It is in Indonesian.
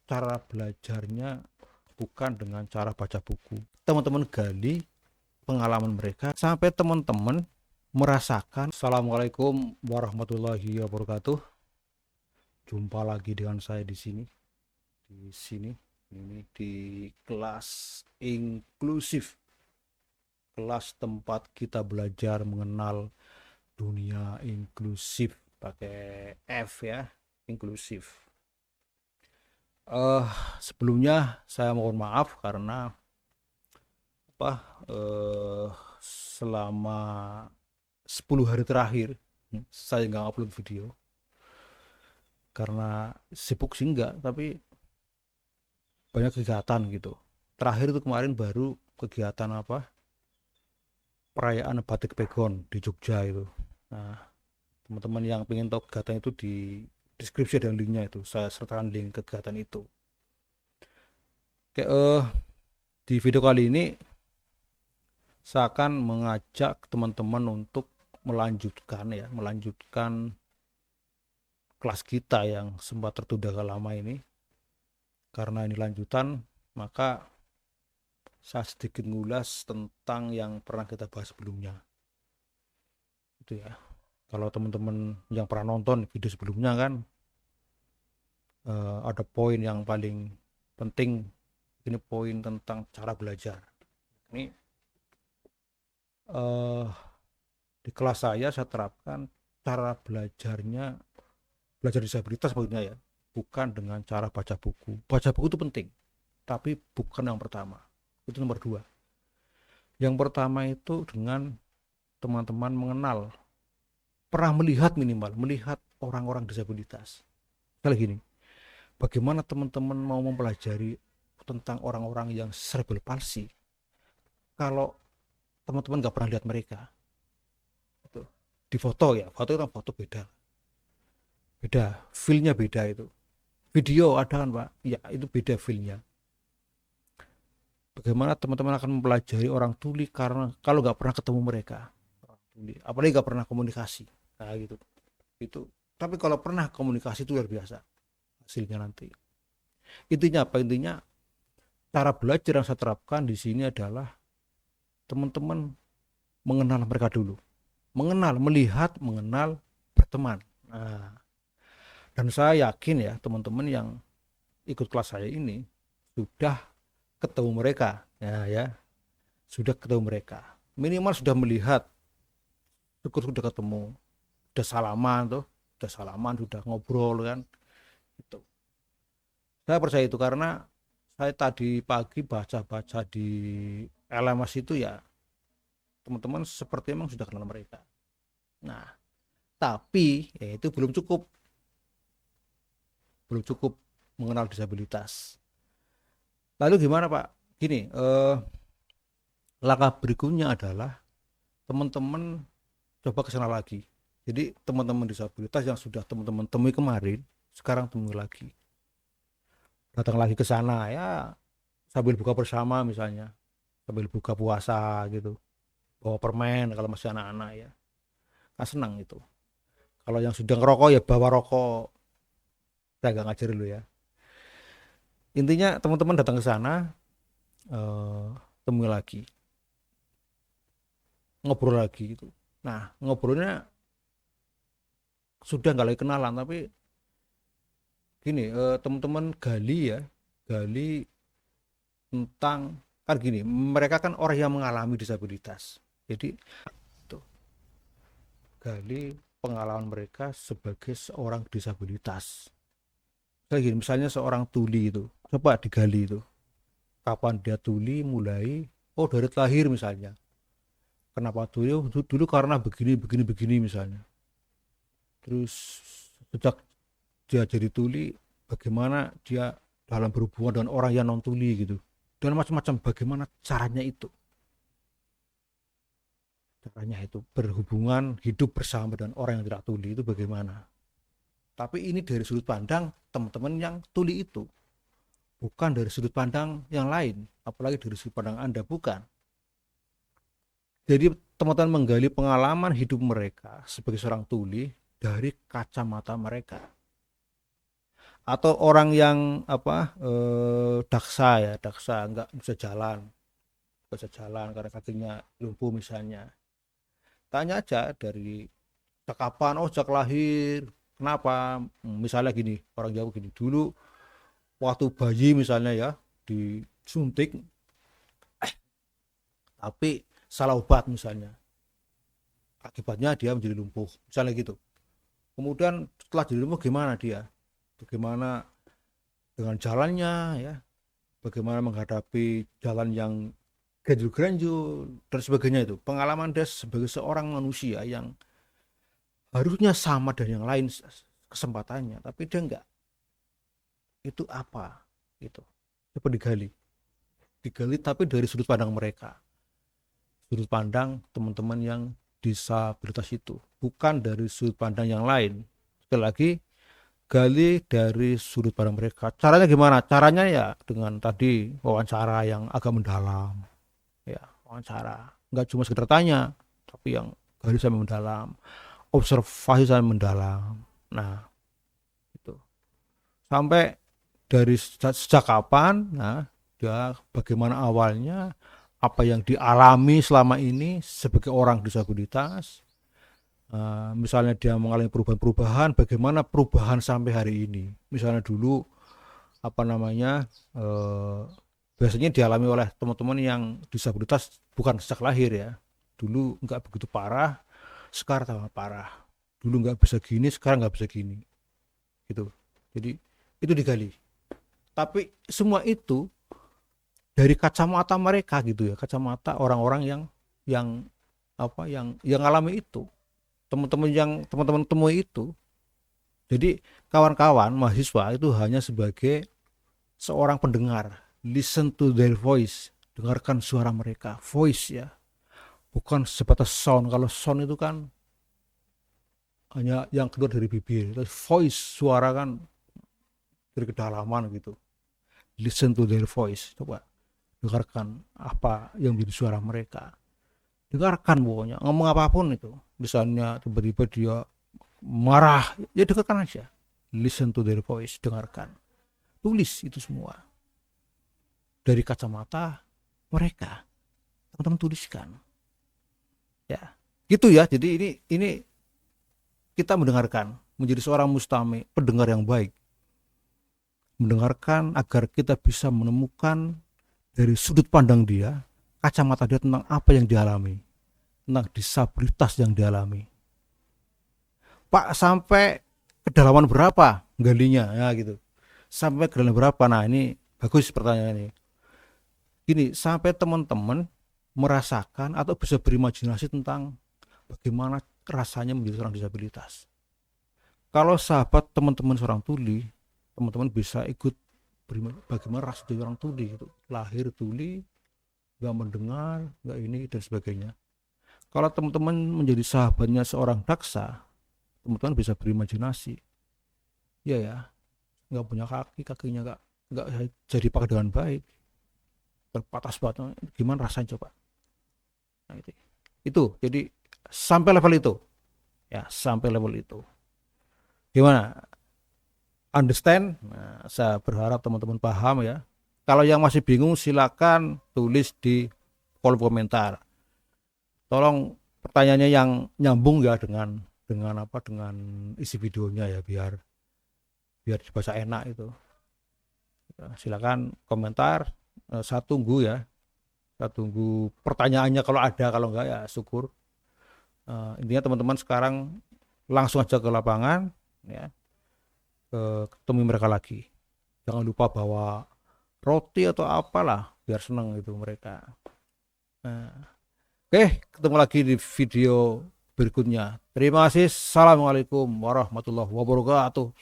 cara belajarnya bukan dengan cara baca buku. Teman-teman gali pengalaman mereka sampai teman-teman merasakan. Assalamualaikum warahmatullahi wabarakatuh. Jumpa lagi dengan saya di sini ini di kelas inklusif, kelas tempat kita belajar mengenal dunia inklusif, pakai F ya, inklusif. eh Sebelumnya saya mohon maaf karena apa eh selama 10 hari terakhir saya nggak upload video karena sibuk sih enggak, tapi banyak kegiatan gitu. Terakhir itu kemarin baru kegiatan apa, perayaan Batik Pegon di Jogja itu. Nah, teman-teman yang pengen tahu kegiatan itu, di deskripsi ada linknya, itu saya sertakan link kegiatan itu. Oke, di video kali ini saya akan mengajak teman-teman untuk melanjutkan kelas kita yang sempat tertunda lama ini. Karena ini lanjutan, maka saya sedikit ngulas tentang yang pernah kita bahas sebelumnya. Itu ya. Kalau teman-teman yang pernah nonton video sebelumnya kan, ada poin yang paling penting. Ini poin tentang cara belajar. Ini eh, di kelas saya terapkan cara belajar disabilitas maksudnya ya, bukan dengan cara baca buku. Baca buku itu penting, tapi bukan yang pertama. Itu nomor dua. Yang pertama itu dengan teman-teman pernah melihat orang-orang disabilitas. Sekali gini, bagaimana teman-teman mau mempelajari tentang orang-orang yang cerebral palsy kalau teman-teman nggak pernah lihat mereka? Itu di foto ya, foto itu kan foto beda, feelnya beda. Itu video ada kan Pak, ya itu beda feelnya. Bagaimana teman-teman akan mempelajari orang tuli karena kalau nggak pernah ketemu mereka, orang tuli, apalagi nggak pernah komunikasi, nah gitu. Itu tapi kalau pernah komunikasi itu luar biasa hasilnya nanti. Intinya apa? Intinya cara belajar yang saya terapkan di sini adalah teman-teman mengenal mereka dulu, melihat, mengenal, berteman. Nah, dan saya yakin ya teman-teman yang ikut kelas saya ini sudah ketemu mereka, ya sudah ketemu mereka, minimal sudah melihat, syukur sudah ketemu, sudah salaman tuh, sudah ngobrol kan. Itu saya percaya itu karena saya tadi pagi baca-baca di LMS itu ya, teman-teman seperti emang sudah kenal mereka. Nah, tapi ya itu belum cukup mengenal disabilitas. Lalu gimana Pak? Gini, langkah berikutnya adalah teman-teman coba ke sana lagi. Jadi teman-teman disabilitas yang sudah teman-teman temui kemarin, sekarang temui lagi. Datang lagi ke sana ya, sambil buka bersama misalnya, sambil buka puasa gitu. Bawa permen kalau masih anak-anak ya. Kan senang itu. Kalau yang sudah ngerokok ya bawa rokok. Saya nggak ngajar dulu ya. Intinya teman-teman datang ke sana, eh, temui lagi, ngobrol lagi gitu. Nah, ngobrolnya sudah nggak lagi kenalan, tapi gini, teman-teman gali tentang, kan gini, mereka kan orang yang mengalami disabilitas. Jadi tuh, gali pengalaman mereka sebagai seorang disabilitas. Kayak gini, misalnya seorang tuli itu, coba digali itu. Kapan dia tuli mulai? Oh, dari lahir misalnya. Kenapa tuli? Oh, dulu karena begini misalnya. Terus sejak dia jadi tuli, bagaimana dia dalam berhubungan dengan orang yang non tuli gitu, dan macam-macam. Bagaimana caranya itu berhubungan hidup bersama dengan orang yang tidak tuli itu bagaimana. Tapi ini dari sudut pandang teman-teman yang tuli itu, bukan dari sudut pandang yang lain, apalagi dari sudut pandang Anda, bukan. Jadi teman-teman menggali pengalaman hidup mereka sebagai seorang tuli dari kacamata mereka. atau orang yang daksa ya, daksa nggak bisa jalan karena kakinya lumpuh misalnya. Tanya aja dari sejak kapan, oh sejak lahir, kenapa. Misalnya gini, orang Jawa gini, dulu waktu bayi misalnya ya disuntik tapi salah obat misalnya, akibatnya dia menjadi lumpuh misalnya gitu. Kemudian setelah jadi lumpuh gimana dia, bagaimana dengan jalannya ya, bagaimana menghadapi jalan yang ganjil-ganjil dan sebagainya. Itu pengalaman dia sebagai seorang manusia yang harusnya sama dan yang lain kesempatannya, tapi dia enggak. Itu apa itu, coba digali tapi dari sudut pandang mereka, sudut pandang teman-teman yang disabilitas itu, bukan dari sudut pandang yang lain. Sekali lagi, gali dari sudut pandang mereka. Caranya gimana? Caranya ya dengan tadi wawancara yang agak mendalam, ya wawancara. Nggak cuma sekedar tanya, tapi yang gali sampai mendalam, observasi sampai mendalam. Nah, itu sampai dari sejak kapan, nah, dia bagaimana awalnya, apa yang dialami selama ini sebagai orang disabilitas. Misalnya dia mengalami perubahan-perubahan, bagaimana perubahan sampai hari ini. Misalnya dulu apa namanya biasanya dialami oleh teman-teman yang disabilitas bukan sejak lahir ya. Dulu nggak begitu parah, sekarang tambah parah. Dulu nggak bisa gini, sekarang nggak bisa gini. Gitu. Jadi itu digali. Tapi semua itu dari kacamata mereka gitu ya, kacamata orang-orang yang yang ngalami itu, teman-teman temui itu. Jadi kawan-kawan mahasiswa itu hanya sebagai seorang pendengar, listen to their voice, dengarkan suara mereka, voice ya, bukan sebatas sound. Kalau sound itu kan hanya yang keluar dari bibir, terus voice suara kan dari kedalaman gitu. Listen to their voice, coba dengarkan apa yang menjadi suara mereka, dengarkan pokoknya ngomong apapun itu. Misalnya tiba-tiba dia marah, ya dengarkan aja, listen to their voice, dengarkan. Tulis itu semua dari kacamata mereka, teman-teman tuliskan ya, gitu ya. Jadi ini kita mendengarkan, menjadi seorang mustami, pendengar yang baik, mendengarkan agar kita bisa menemukan dari sudut pandang dia, kacamata dia tentang apa yang dialami, tentang disabilitas yang dialami. Pak, sampai kedalaman berapa galinya ya gitu, sampai kedalaman berapa. Nah ini bagus pertanyaan ini. Gini, sampai teman-teman merasakan atau bisa berimajinasi tentang bagaimana rasanya menjadi seorang disabilitas. Kalau sahabat teman-teman seorang tuli, teman-teman bisa ikut bagaimana rasa jadi orang tuli itu, lahir tuli, nggak mendengar, nggak ini dan sebagainya. Kalau teman-teman menjadi sahabatnya seorang daksa, teman-teman bisa berimajinasi, ya nggak punya kaki, kakinya nggak jadi pakai dengan baik, terbatas banget, gimana rasanya coba. Nah, itu jadi sampai level itu ya, sampai level itu gimana, understand. Nah, saya berharap teman-teman paham ya. Kalau yang masih bingung silakan tulis di kolom komentar. Tolong pertanyaannya yang nyambung ya dengan isi videonya ya, biar dibaca enak itu. Silakan komentar. Saya tunggu ya. Saya tunggu pertanyaannya kalau ada, kalau enggak ya syukur. Intinya teman-teman sekarang langsung aja ke lapangan ya. Ketemu mereka lagi. Jangan lupa bawa roti atau apalah biar senang itu mereka. Oke, ketemu lagi di video berikutnya. Terima kasih. Assalamualaikum warahmatullahi wabarakatuh.